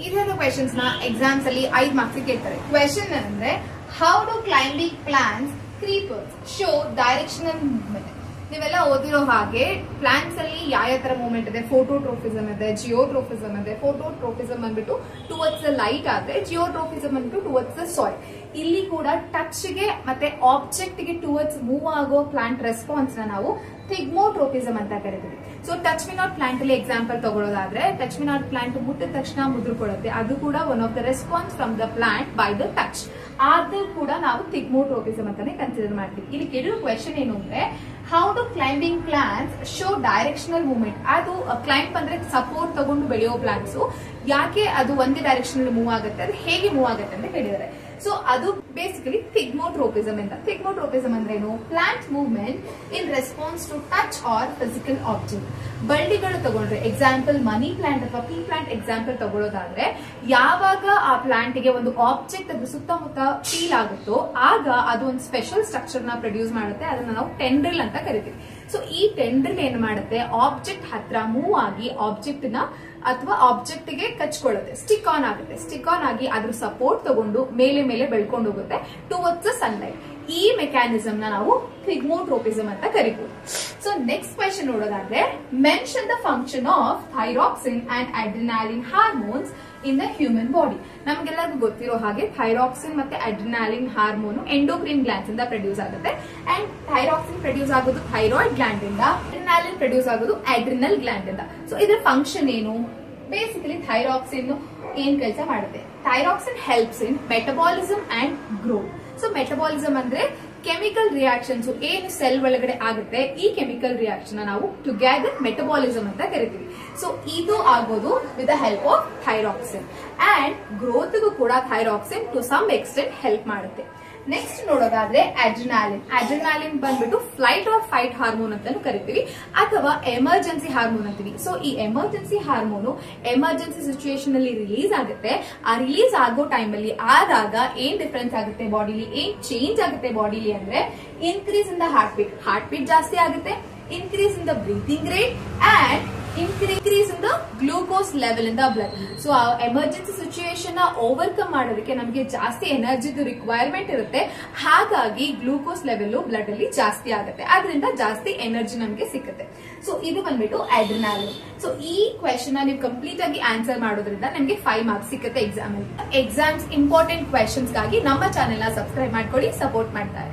ಈ ತರದ ಕ್ವೆಶನ್ಸ್ ನ ಎಕ್ಸಾಮ್ಸ್ ಅಲ್ಲಿ 5 ಮಾರ್ಕ್ಸ್ ಕೇಳ್ತಾರೆ. ಕ್ವೆಶನ್ ಅಂದ್ರೆ how do climbing plants creepers show directional movement. ನೀವೆಲ್ಲ ಓದಿರೋ ಹಾಗೆ ಪ್ಲಾಂಟ್ಸ್ ಅಲ್ಲಿ ಯಾವ ತರ ಮೂವ್ಮೆಂಟ್ ಇದೆ, ಫೋಟೋಟ್ರೋಫಿಸಮ್ ಇದೆ, ಜಿಯೋಟ್ರೋಫಿಸಮ್ ಇದೆ. ಫೋಟೋಟ್ರೋಫಿಸಮ್ ಅಂದ್ಬಿಟ್ಟು ಟುವರ್ಡ್ಸ್ ದ ಲೈಟ್ ಆದ್ರೆ, ಜಿಯೋಟ್ರೋಫಿಸಮ್ ಅಂದ್ಬಿಟ್ಟು ಟುವರ್ಡ್ಸ್ ದ ಸಾಯಿಲ್. ಇಲ್ಲಿ ಕೂಡ ಟಚ್ ಗೆ ಮತ್ತೆ ಆಬ್ಜೆಕ್ಟ್ ಗೆ ಟುವರ್ಡ್ಸ್ ಮೂವ್ ಆಗೋ ಪ್ಲಾಂಟ್ ರೆಸ್ಪಾನ್ಸ್ ನ ನಾವು ಥಿಗ್ಮೋಟ್ರೋಫಿಸಮ್ ಅಂತ ಕರಿತೀವಿ. So touch me not plant ಅಲ್ಲಿ ಎಕ್ಸಾಂಪಲ್ ತಗೊಳ್ಳೋದಾದ್ರೆ, ಟಚ್ ಮಿ ನಾಟ್ ಪ್ಲಾಂಟ್ ಮುಟ್ಟಿದ ತಕ್ಷಣ ಮುದ್ರಕೊಳ್ಳುತ್ತೆ, ಅದು ಕೂಡ one of the response from the plant by the touch. ಅದು ಕೂಡ ನಾವು ಥಿಗ್ಮೋಟ್ರೋಫಿಸಮ್ ಅಂತಾನೆ ಕನ್ಸಿಡರ್ ಮಾಡ್ತೀವಿ. ಇಲ್ಲಿ ಕೇಳಿರೋ ಕ್ವೆಶನ್ ಏನು ಅಂದ್ರೆ how do climbing plants show directional movement. ಅದು ಕ್ಲೈಂಬ್ ಅಂದ್ರೆ ಸಪೋರ್ಟ್ ತಗೊಂಡು ಬೆಳೆಯೋ ಪ್ಲಾಂಟ್ಸ್, ಯಾಕೆ ಅದು ಒಂದೇ ಡೈರೆಕ್ಷನ್ ಮೂವ್ ಆಗುತ್ತೆ, ಅದು ಹೇಗೆ ಮೂವ್ ಆಗುತ್ತೆ ಅಂತ ಕೇಳಿದ್ದಾರೆ. ಸೊ ಅದು ಬೇಸಿಕಲಿ ಥಿಗ್ಮೋಟ್ರೋಪಿಸಮ್ ಅಂತ. ಥಿಗ್ಮೋಟ್ರೋಪಿಸಮ್ ಅಂದ್ರೆ ಏನು? Plant movement in response to touch or physical object. ಬಳ್ಳಿಗಳು ತಗೊಂಡ್ರೆ ಎಕ್ಸಾಂಪಲ್ ಮನಿ ಪ್ಲಾಂಟ್ ಅಥವಾ ಪೀ ಪ್ಲಾಂಟ್ ಎಕ್ಸಾಂಪಲ್ ತಗೊಳ್ಳೋದಾದ್ರೆ, ಯಾವಾಗ ಆ ಪ್ಲಾಂಟ್ ಗೆ ಒಂದು ಆಬ್ಜೆಕ್ಟ್ ಅದ್ರ ಸುತ್ತಮುತ್ತ ಫೀಲ್ ಆಗುತ್ತೋ ಆಗ ಅದು ಒಂದು ಸ್ಪೆಷಲ್ ಸ್ಟ್ರಕ್ಚರ್ ನ ಪ್ರೊಡ್ಯೂಸ್ ಮಾಡುತ್ತೆ. ಅದನ್ನ ನಾವು ಟೆಂಡ್ರಿಲ್ ಅಂತ ಕರಿತೀವಿ. ಸೊ ಈ ಟೆಂಡ್ರಿಲ್ ಏನ್ ಮಾಡುತ್ತೆ, ಆಬ್ಜೆಕ್ಟ್ ಹತ್ರ ಮೂವ್ ಆಗಿ ಆಬ್ಜೆಕ್ಟ್ ನ ಅಥವಾ ಆಬ್ಜೆಕ್ಟ್ ಗೆ ಕಚ್ಕೊಳ್ಳುತ್ತೆ, ಸ್ಟಿಕ್ ಆನ್ ಆಗುತ್ತೆ. ಸ್ಟಿಕ್ ಆನ್ ಆಗಿ ಅದ್ರ ಸಪೋರ್ಟ್ ತಗೊಂಡು ಮೇಲೆ ಮೇಲೆ ಬೆಳ್ಕೊಂಡು ಹೋಗುತ್ತೆ ಟುವರ್ಡ್ಸ್ ದ ಸನ್ಲೈಟ್. ಈ ಮೆಕ್ಯಾನಿಸಮ್ ನ ನಾವು ಥಿಗ್ಮೋಟ್ರೋಪಿಸಮ್ ಅಂತ ಕರಿಬಹುದು. ಸೊ ನೆಕ್ಸ್ಟ್ ಕ್ವೆಶನ್ ನೋಡೋದಾದ್ರೆ, mention the function of thyroxine and adrenaline hormones in the human body. ನಮ್ಗೆಲ್ಲರಿಗೂ ಗೊತ್ತಿರೋ ಹಾಗೆ ಥೈರಾಕ್ಸಿನ್ ಮತ್ತೆ ಅಡ್ರಿನಾಲಿನ್ ಹಾರ್ಮೋನ್ ಎಂಡೋಕ್ರಿನ್ ಗ್ಲ್ಯಾಂಡ್ಸ್ ಇಂದ ಪ್ರೊಡ್ಯೂಸ್ ಆಗುತ್ತೆ. ಅಂಡ್ ಥೈರಾಕ್ಸಿನ್ ಪ್ರೊಡ್ಯೂಸ್ ಆಗೋದು ಥೈರಾಯ್ಡ್ ಗ್ಲ್ಯಾಂಡ್ ಇಂದ, ಅಡ್ರಿನಾಲಿನ್ ಪ್ರೊಡ್ಯೂಸ್ ಆಗೋದು ಅಡ್ರಿನಲ್ ಗ್ಲ್ಯಾಂಡ್ ಇಂದ. ಸೊ ಇದರ ಫಂಕ್ಷನ್ ಏನು? ಬೇಸಿಕಲಿ ಥೈರಾಕ್ಸಿನ್ ಏನ್ ಕೆಲಸ ಮಾಡುತ್ತೆ? Thyroxine helps in metabolism and growth. So metabolism ಅಂದ್ರೆ ಕೆಮಿಕಲ್ ರಿಯಾಕ್ಷನ್ಸ್ ಏನು ಸೆಲ್ ಒಳಗಡೆ ಆಗುತ್ತೆ, ಈ ಕೆಮಿಕಲ್ ರಿಯಾಕ್ಷನ್ ನಾವು ಟುಗೆದರ್ ಮೆಟಬಾಲಿಸಮ್ ಅಂತ ಕರಿತೀವಿ. ಸೊ ಇದು ಆಗೋದು with the help of thyroxine. And ಗ್ರೋತ್ಗೂ ಕೂಡ thyroxine to some extent help ಮಾಡುತ್ತೆ. ನೆಕ್ಸ್ಟ್ ನೋಡೋದಾದ್ರೆ ಅಡ್ರಿನಾಲಿನ್. ಅಡ್ರಿನಾಲಿನ್ ಬಂದ್ಬಿಟ್ಟು ಫ್ಲೈಟ್ ಆರ್ ಫೈಟ್ ಹಾರ್ಮೋನ್ ಅಂತಾನು ಕರಿತೀವಿ ಅಥವಾ ಎಮರ್ಜೆನ್ಸಿ ಹಾರ್ಮೋನ್ ಅಂತೀವಿ. ಸೊ ಈ ಎಮರ್ಜೆನ್ಸಿ ಹಾರ್ಮೋನು ಎಮರ್ಜೆನ್ಸಿ ಸಿಚುಯೇಷನ್ ಅಲ್ಲಿ ರಿಲೀಸ್ ಆಗುತ್ತೆ. ಆ ರಿಲೀಸ್ ಆಗೋ ಟೈಮ್ ಅಲ್ಲಿ ಆದಾಗ ಏನ್ ಡಿಫರೆನ್ಸ್ ಆಗುತ್ತೆ ಬಾಡಿಲಿ, ಏನ್ ಚೇಂಜ್ ಆಗುತ್ತೆ ಬಾಡಿಲಿ ಅಂದ್ರೆ, increase in the heart beat ಜಾಸ್ತಿ ಆಗುತ್ತೆ, increase in the breathing rate and increase in the glucose level in the blood. So ಆ ಎಮರ್ಜೆನ್ಸಿ ಸಿಚುಯೇಷನ್ ನ ಓವರ್ಕಮ್ ಮಾಡೋದಕ್ಕೆ ನಮಗೆ ಜಾಸ್ತಿ ಎನರ್ಜಿದು ರಿಕ್ವೈರ್ಮೆಂಟ್ ಇರುತ್ತೆ. ಹಾಗಾಗಿ ಗ್ಲೂಕೋಸ್ ಲೆವೆಲ್ ಬ್ಲಡ್ ಅಲ್ಲಿ ಜಾಸ್ತಿ ಆಗುತ್ತೆ, ಅದರಿಂದ ಜಾಸ್ತಿ ಎನರ್ಜಿ ನಮಗೆ ಸಿಗುತ್ತೆ. ಸೊ ಇದು ಬಂದ್ಬಿಟ್ಟು ಅಡ್ರಿನಾಲಿನ್. ಸೊ ಈ ಕ್ವೆಶನ್ ನೀವು ಕಂಪ್ಲೀಟ್ ಆಗಿ ಆನ್ಸರ್ ಮಾಡೋದ್ರಿಂದ ನಮಗೆ 5 ಮಾರ್ಕ್ಸ್ ಸಿಗುತ್ತೆ ಎಕ್ಸಾಮ್ ಅಲ್ಲಿ. ಎಕ್ಸಾಮ್ಸ್ ಇಂಪಾರ್ಟೆಂಟ್ ಕ್ವೆಶನ್ಸ್ ಗಾಗಿ ನಮ್ಮ ಚಾನೆಲ್ ನ ಸಬ್ಸ್ಕ್ರೈಬ್ ಮಾಡ್ಕೊಳ್ಳಿ, ಸಪೋರ್ಟ್ ಮಾಡ್ತಾರೆ.